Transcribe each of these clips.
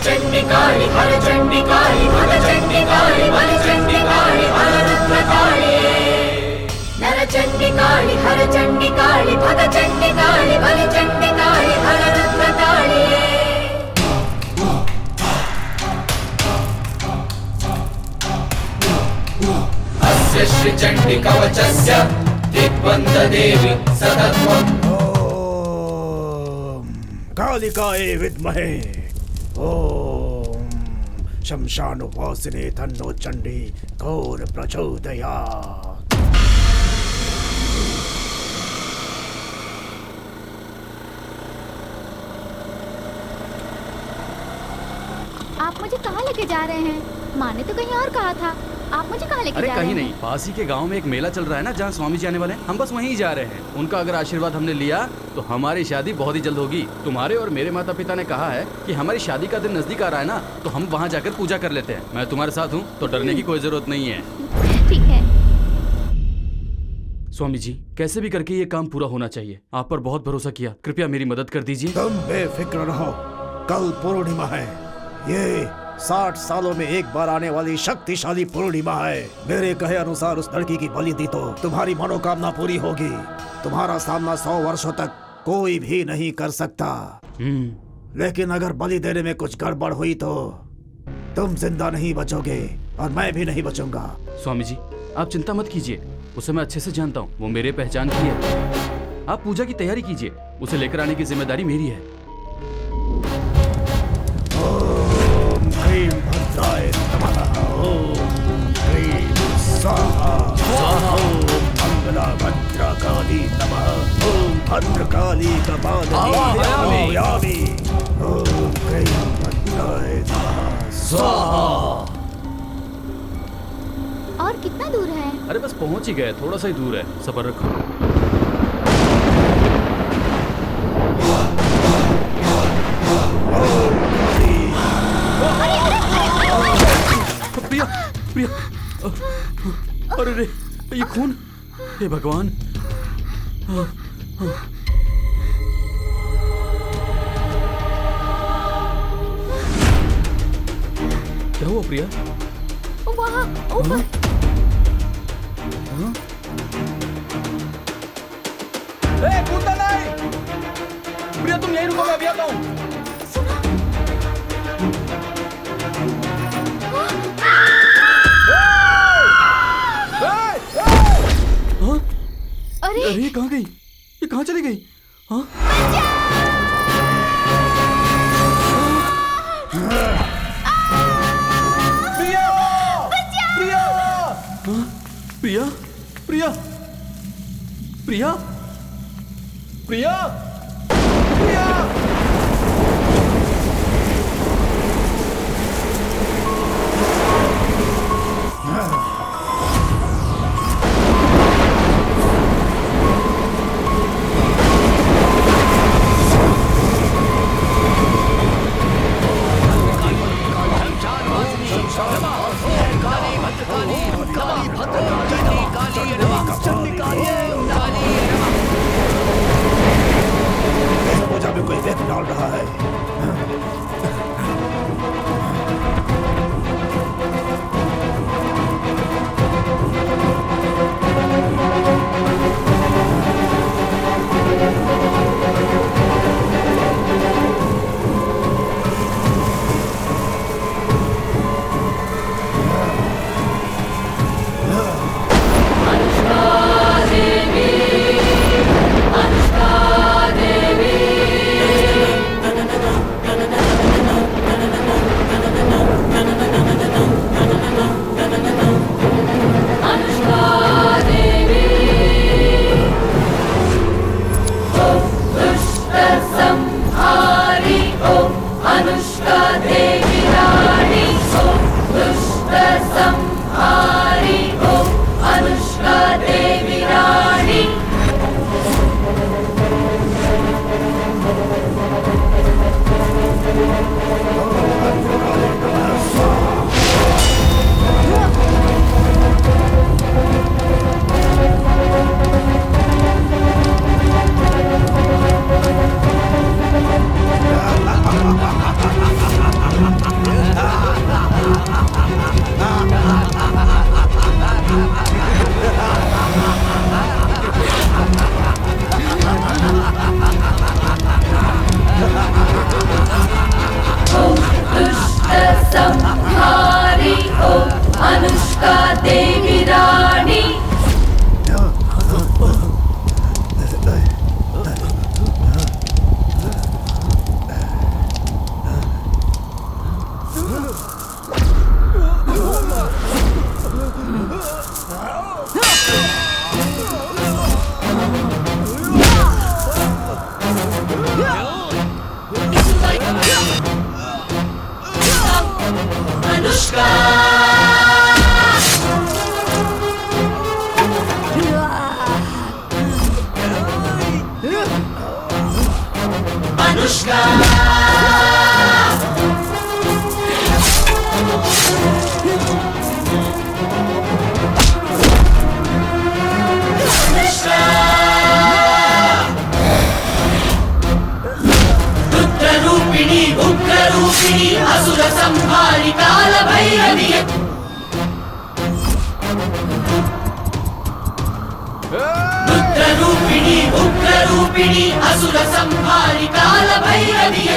चंडी काली हर चंडी काली भग चंडी काली बल चंडी काली हर रुद्र काली। नर चंडी काली हर चंडी काली भग चंडी काली बल चंडी काली हर रुद्र काली। अस्य श्री चंडी कवचस्य दिग्बंध देवी सतत्वम्। कालिकायै विद्महे ओम शमशानुवासिने तन्नो चंडी घोर प्रचोदयात्। आप मुझे कहाँ लेके जा रहे हैं? माँ ने तो कहीं और कहा था, आप मुझे कहाँ लेके जा रहे हैं? अरे कहीं नहीं, पास ही के गांव में एक मेला चल रहा है ना, जहाँ स्वामी जी आने वाले हैं। हम बस वहीं जा रहे हैं। उनका अगर आशीर्वाद हमने लिया तो हमारी शादी बहुत ही जल्द होगी। तुम्हारे और मेरे माता पिता ने कहा है कि हमारी शादी का दिन नजदीक आ रहा है ना, तो हम वहाँ जाकर पूजा कर लेते हैं। मैं तुम्हारे साथ हूँ तो डरने की कोई जरूरत नहीं है। ठीक है। स्वामी जी, कैसे भी करके ये काम पूरा होना चाहिए। आप पर बहुत भरोसा किया, कृपया मेरी मदद कर दीजिए। तुम बेफिक्र रहो, कल पूर्णिमा है। ये 60 सालों में एक बार आने वाली शक्तिशाली पूर्णिमा है। मेरे कहे अनुसार उस लड़की की बलि दी तो तुम्हारी मनोकामना पूरी होगी। तुम्हारा सामना 100 वर्षों तक कोई भी नहीं कर सकता। लेकिन अगर बलि देने में कुछ गड़बड़ हुई तो तुम जिंदा नहीं बचोगे और मैं भी नहीं बचूंगा। स्वामी जी, आप चिंता मत कीजिए, उसे मैं अच्छे से जानता हूँ, वो मेरे पहचान की है। आप पूजा की तैयारी कीजिए, उसे लेकर आने की जिम्मेदारी मेरी है। ओम ह्रीं भद्राय नमः। ओम ह्रीं स्वाहा। ओम मंगला भद्रकाली नमः। ओम भद्रकाली कपालयामि। ओम ह्रीं भद्राय नमः स्वाहा। और कितना दूर है? अरे बस पहुंच ही गए, थोड़ा सा ही दूर है, सब्र रखो। प्रिया, प्रिया, अरे रे, ये खून, हे भगवान। क्या हुआ प्रिया? वहाँ ऊपर। कूदना नहीं। प्रिया तुम यहीं रुको, मैं अभी आता हूँ। अरे ये कहाँ गई? ये कहाँ चली गई? हाँ? प्रिया, प्रिया, प्रिया, प्रिया, प्रिया। कोई वेप डाल रहा है। संहारि काल भैरवी रुद्ररूपिणी उग्ररूपिणी असुर संहारि काल भैरवी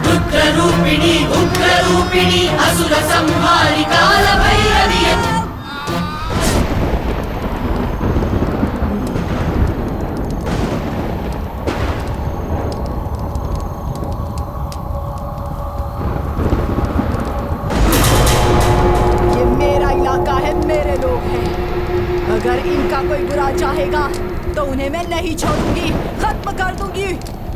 रुद्ररूपिणी उग्ररूपिणी असुर संहारि काल भैरवी ये मेरा इलाका है, मेरे लोग हैं। अगर इनका कोई बुरा चाहेगा तो उन्हें मैं नहीं छोड़ूंगी, खत्म कर दूंगी,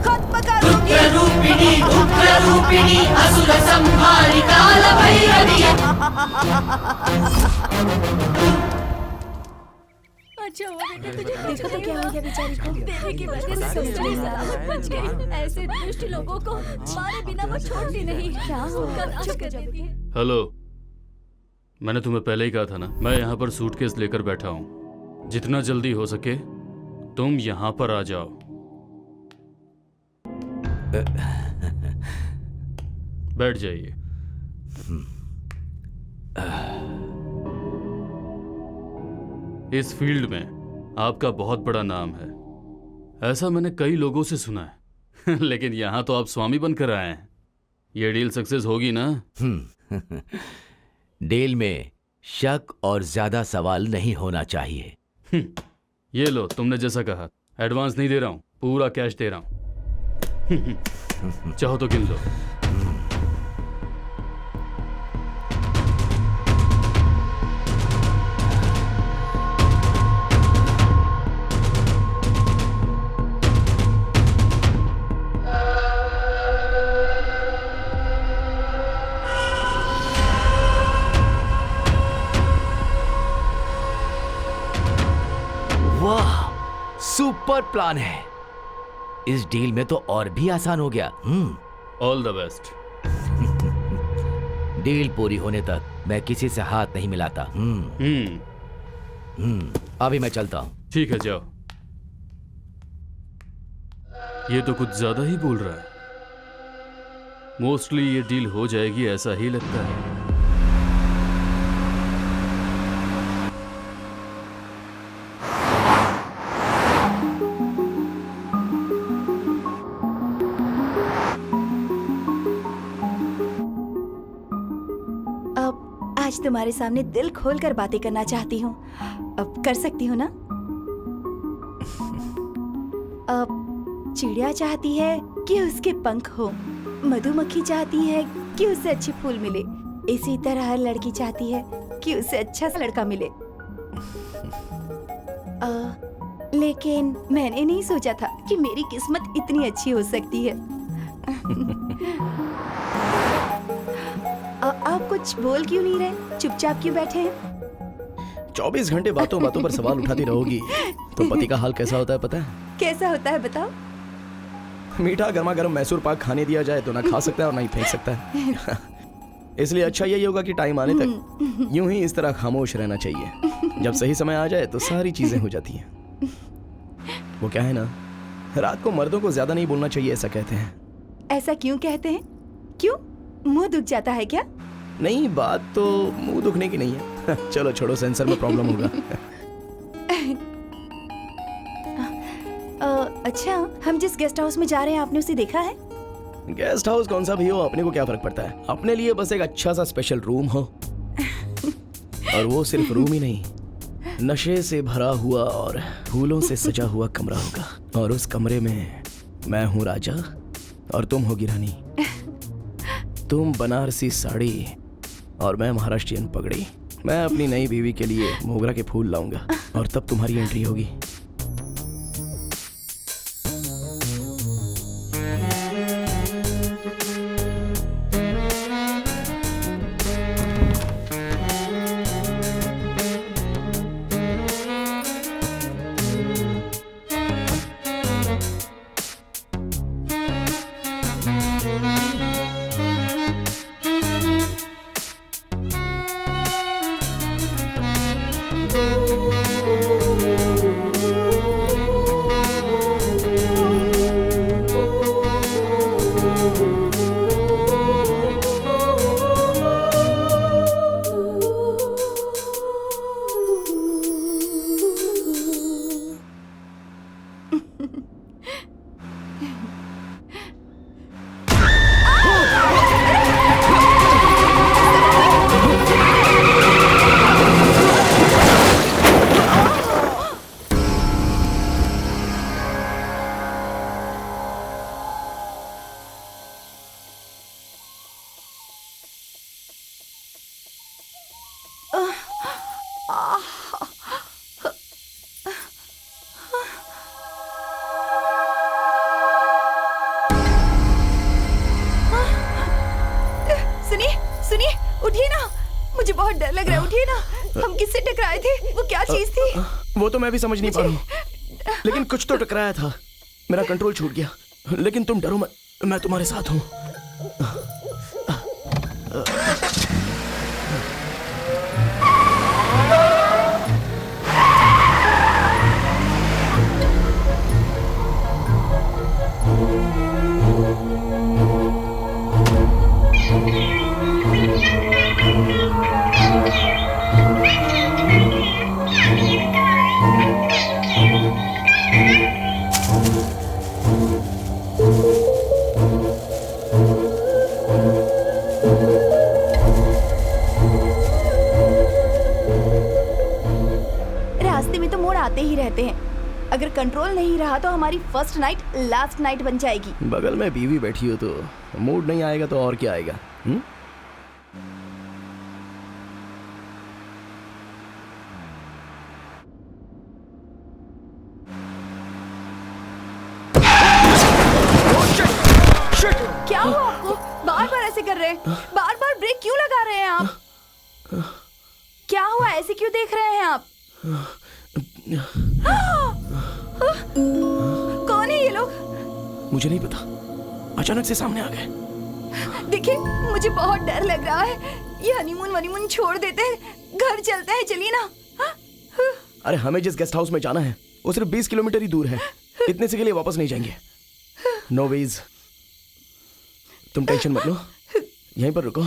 खत्म कर दूंगी। रुद्ररूपिणी उग्ररूपिणी असुर संहारि काल भैरवी अच्छा हुआ बेटा तुझे देखो तो क्या हो गया बेचारी को। बेबी की वजह से सोचने से बच गई। ऐसे दुष्ट लोगों को मारे बिना वो छोड़ती नहीं। क्या होगा चुप कर देती है। हेलो, मैंने तुम्हें पहले ही कहा था ना, मैं यहाँ पर सूटकेस लेकर बैठा हूँ। जितना जल्दी हो सके तुम यहाँ पर आ जाओ। बैठ जाइए। इस फील्ड में आपका बहुत बड़ा नाम है, ऐसा मैंने कई लोगों से सुना है। लेकिन यहाँ तो आप स्वामी बनकर आए हैं। ये डील सक्सेस होगी ना? डील में शक और ज्यादा सवाल नहीं होना चाहिए। ये लो, तुमने जैसा कहा। एडवांस नहीं दे रहा हूँ, पूरा कैश दे रहा हूँ। चाहो तो गिन लो। वाह, सुपर प्लान है। इस डील में तो और भी आसान हो गया। All the best. डील पूरी होने तक मैं किसी से हाथ नहीं मिलाता। अभी मैं चलता हूँ। ठीक है, जाओ। ये तो कुछ ज्यादा ही बोल रहा है। मोस्टली ये डील हो जाएगी ऐसा ही लगता है। आज तुम्हारे सामने दिल खोलकर बातें करना चाहती हूँ। अब कर सकती हूँ ना? अब चिड़िया चाहती है कि उसके पंख हो, मधुमक्खी चाहती है कि उसे अच्छे फूल मिले, इसी तरह हर लड़की चाहती है कि उसे अच्छा सा लड़का मिले। लेकिन मैंने नहीं सोचा था कि मेरी किस्मत इतनी अच्छी हो सकती है। आप कुछ बोल क्यों नहीं रहे? चुपचाप क्यों बैठे हैं? 24 घंटे बातों बातों पर सवाल उठाती रहोगी तो पति का हाल कैसा होता है पता है? कैसा होता है बताओ? मीठा गर्मा गर्म मैसूर पाक खाने दिया जाए तो ना खा सकता है और ना ही फेंक सकता है। इसलिए अच्छा यही होगा कि टाइम आने तक यूं ही इस तरह खामोश रहना चाहिए। जब सही समय आ जाए तो सारी चीजें हो जाती हैं। वो क्या है ना, रात को मर्दों को ज्यादा नहीं बोलना चाहिए, ऐसा कहते हैं। ऐसा क्यों कहते हैं? क्यों, मुंह दुख जाता है क्या? नहीं, बात तो मुंह दुखने की नहीं है। चलो छोड़ो, सेंसर में प्रॉब्लम होगा। अच्छा, हम जिस गेस्ट हाउस में जा रहे हैं आपने उसे देखा है? गेस्ट हाउस कौन सा भी हो, अपने को क्या फर्क पड़ता है। अपने लिए बस एक अच्छा सा स्पेशल रूम हो। और वो सिर्फ रूम ही नहीं, नशे से भरा हुआ और फूलों से सजा हुआ कमरा होगा। और उस कमरे में मैं हूँ राजा और तुम होगी रानी। तुम बनारसी साड़ी और मैं महाराष्ट्रियन पगड़ी। मैं अपनी नई बीवी के लिए मोगरा के फूल लाऊंगा और तब तुम्हारी एंट्री होगी। सुनिए सुनिए, उठिए ना, मुझे बहुत डर लग रहा है। उठिए ना, हम किससे टकराए थे? वो क्या चीज थी? वो तो मैं भी समझ नहीं पा रहा हूँ, लेकिन कुछ तो टकराया था। मेरा कंट्रोल छूट गया। लेकिन तुम डरो मत, मैं तुम्हारे साथ हूँ। रास्ते में तो मोड़ आते ही रहते हैं। अगर कंट्रोल नहीं रहा तो हमारी फर्स्ट नाइट लास्ट नाइट बन जाएगी। बगल में बीवी बैठी हो तो मूड नहीं आएगा तो और क्या आएगा? क्या हुआ आपको? बार बार ऐसे कर रहे हैं, बार बार ब्रेक क्यों लगा रहे हैं आप? क्या हुआ, ऐसे क्यों देख रहे हैं आप? कौन है ये लोग? मुझे नहीं पता, अचानक से सामने आ गए। देखिए, मुझे बहुत डर लग रहा है। ये हनीमून वनीमून छोड़ देते हैं, घर चलते हैं, चलिए ना। अरे हमें जिस गेस्ट हाउस में जाना है वो सिर्फ 20 किलोमीटर ही दूर है। इतने से के लिए वापस नहीं जाएंगे। No veg. तुम टेंशन मत लो, यहीं पर रुको,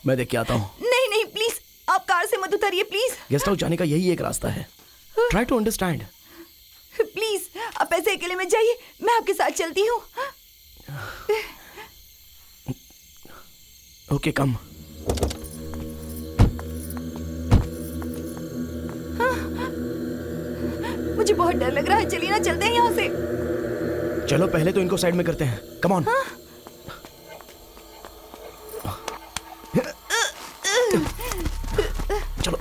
मैं देख के आता हूँ। नहीं नहीं, प्लीज आप कार से मत उतरिए, प्लीज। गेस्ट हाउस जाने का यही एक रास्ता है। Try to understand. प्लीज आप ऐसे अकेले में जाइए, मैं आपके साथ चलती हूँ। ओके कम। मुझे बहुत डर लग रहा है, चलिए ना, चलते हैं यहाँ से। चलो पहले तो इनको साइड में करते हैं। Come on. चलो।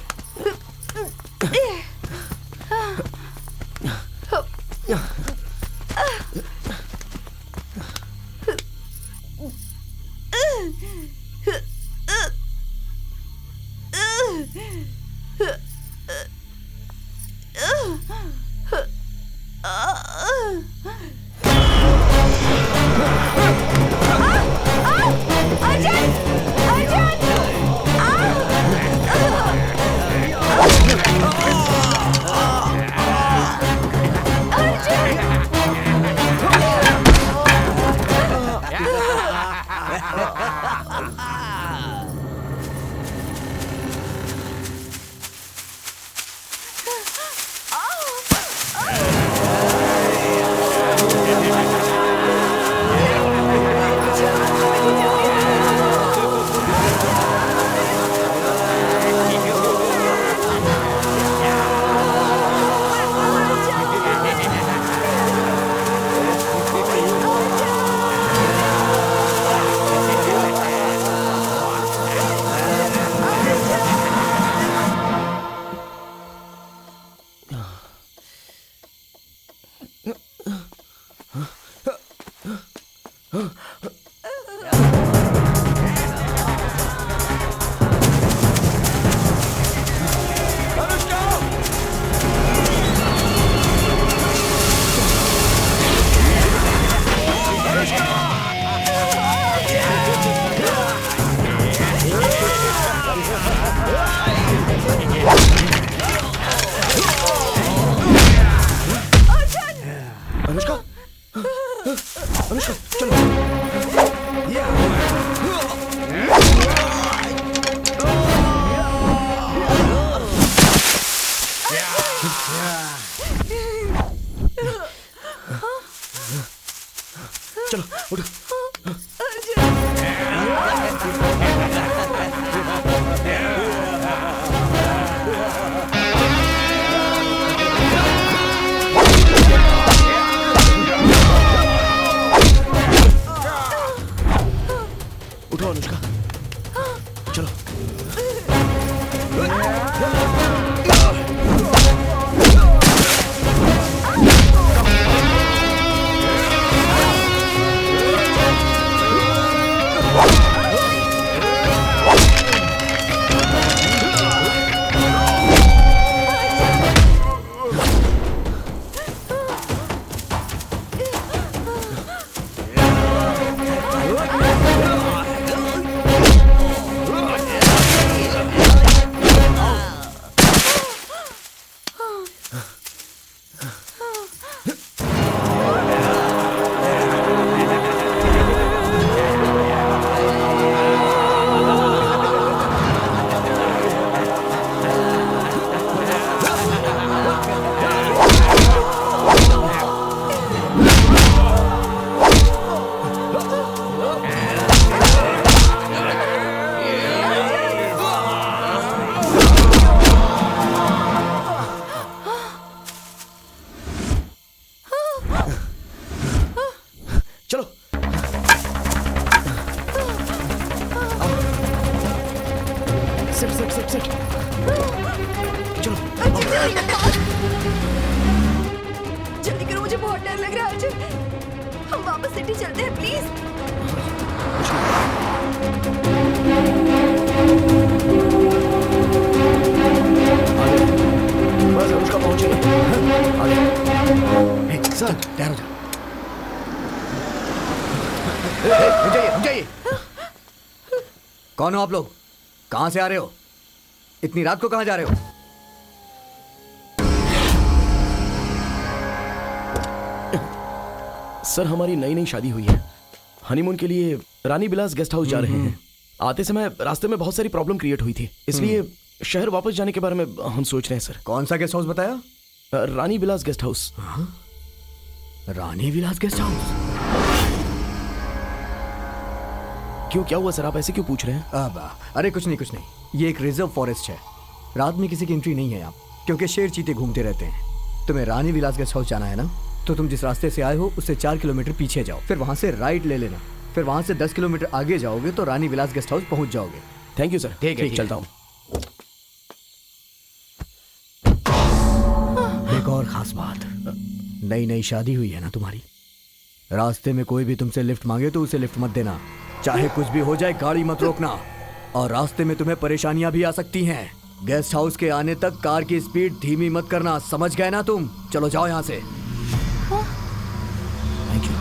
उठो अनुष्का, चलो। चलो। Sit sit sit sit. चलो। जल्दी करो, मुझे बहुत डर लग रहा है अर्जुन। हम वापस सिटी चलते हैं प्लीज। बस अनुष्का पहुंचे। सर ठहरो जा। जाइए। कौन हो आप लोग? कहां से आ रहे हो? इतनी रात को कहां जा रहे हो? सर हमारी नई नई शादी हुई है, हनीमून के लिए रानी बिलास गेस्ट हाउस जा रहे हैं। आते समय रास्ते में बहुत सारी प्रॉब्लम क्रिएट हुई थी, इसलिए शहर वापस जाने के बारे में हम सोच रहे हैं सर। कौन सा गेस्ट हाउस बताया? रानी बिलास गेस्ट हाउस। रानी विलास गेस्ट हाउस? क्यों, क्या हुआ सर, आप ऐसे क्यों पूछ रहे हैं? अरे कुछ नहीं, ये एक रिजर्व फॉरेस्ट है। रात में किसी की एंट्री नहीं है यहाँ, क्योंकि शेर चीते घूमते रहते हैं। तुम्हें रानी विलास गेस्ट हाउस जाना है ना, तो तुम जिस रास्ते से आए हो उससे 4 किलोमीटर पीछे जाओ, फिर वहां से राइट ले लेना, फिर वहां से 10 किलोमीटर आगे जाओगे तो रानी विलास गेस्ट हाउस पहुंच जाओगे। Thank you sir. ठीक है, चलता हूँ। एक और खास बात, नई नई शादी हुई है ना तुम्हारी, रास्ते में कोई भी तुमसे लिफ्ट मांगे तो उसे लिफ्ट मत देना। चाहे कुछ भी हो जाए गाड़ी मत रोकना, और रास्ते में तुम्हें परेशानियां भी आ सकती हैं। गेस्ट हाउस के आने तक कार की स्पीड धीमी मत करना, समझ गए ना तुम? चलो जाओ यहाँ से। Thank you.